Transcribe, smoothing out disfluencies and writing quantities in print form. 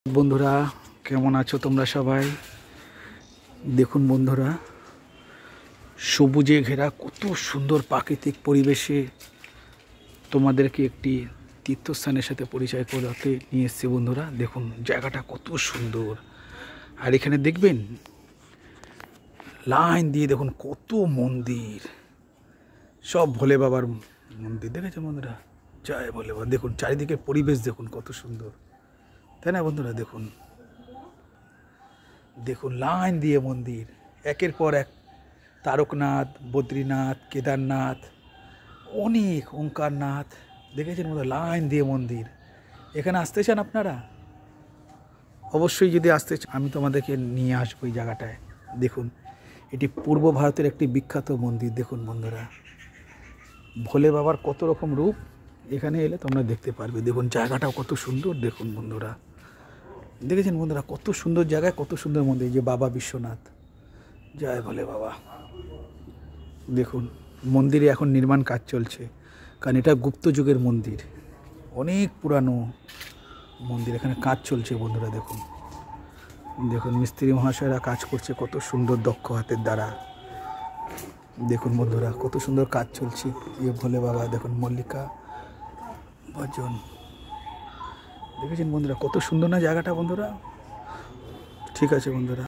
বন্ধুরা, কেমন আছো তোমরা সবাই? দেখুন বন্ধুরা, সবুজে ঘেরা কত সুন্দর প্রাকৃতিক পরিবেশে তোমাদেরকে একটি তীর্থস্থানের সাথে পরিচয় করাতে নিয়ে এসেছি। বন্ধুরা দেখুন জায়গাটা কত সুন্দর। আর এখানে দেখবেন লাইন দিয়ে দেখুন কত মন্দির, সব ভোলে বাবার মন্দির। দেখেছো বন্ধুরা? জয় ভোলে বাবা। দেখুন চারিদিকে পরিবেশ দেখুন কত সুন্দর, তাই না বন্ধুরা? দেখুন দেখুন লাইন দিয়ে মন্দির, একের পর এক তারকনাথ, বদ্রীনাথ, কেদারনাথ, অনেক ওঙ্কারনাথ। দেখেছেন বন্ধুরা? লাইন দিয়ে মন্দির। এখানে আসতে চান আপনারা? অবশ্যই যদি আসতে চান আমি তোমাদেরকে নিয়ে আসবো এই জায়গাটায়। দেখুন এটি পূর্ব ভারতের একটি বিখ্যাত মন্দির। দেখুন বন্ধুরা, ভোলে বাবার কত রকম রূপ এখানে এলে তোমরা দেখতে পারবে। দেখুন জায়গাটাও কত সুন্দর। দেখুন বন্ধুরা, দেখেছেন বন্ধুরা কত সুন্দর জায়গায় কত সুন্দর মন্দির। যে বাবা বিশ্বনাথ, জয় ভোলে বাবা। দেখুন মন্দিরে এখন নির্মাণ কাজ চলছে, কারণ এটা গুপ্ত যুগের মন্দির, অনেক পুরানো মন্দির। এখানে কাজ চলছে বন্ধুরা। দেখুন দেখুন মিস্ত্রি মহাশয়রা কাজ করছে কত সুন্দর দক্ষ হাতের দ্বারা। দেখুন বন্ধুরা কত সুন্দর কাজ চলছে। ইয়ে ভোলে বাবা, দেখুন মল্লিকা ভজন। দেখেছেন বন্ধুরা কত সুন্দর না জায়গাটা বন্ধুরা? ঠিক আছে বন্ধুরা।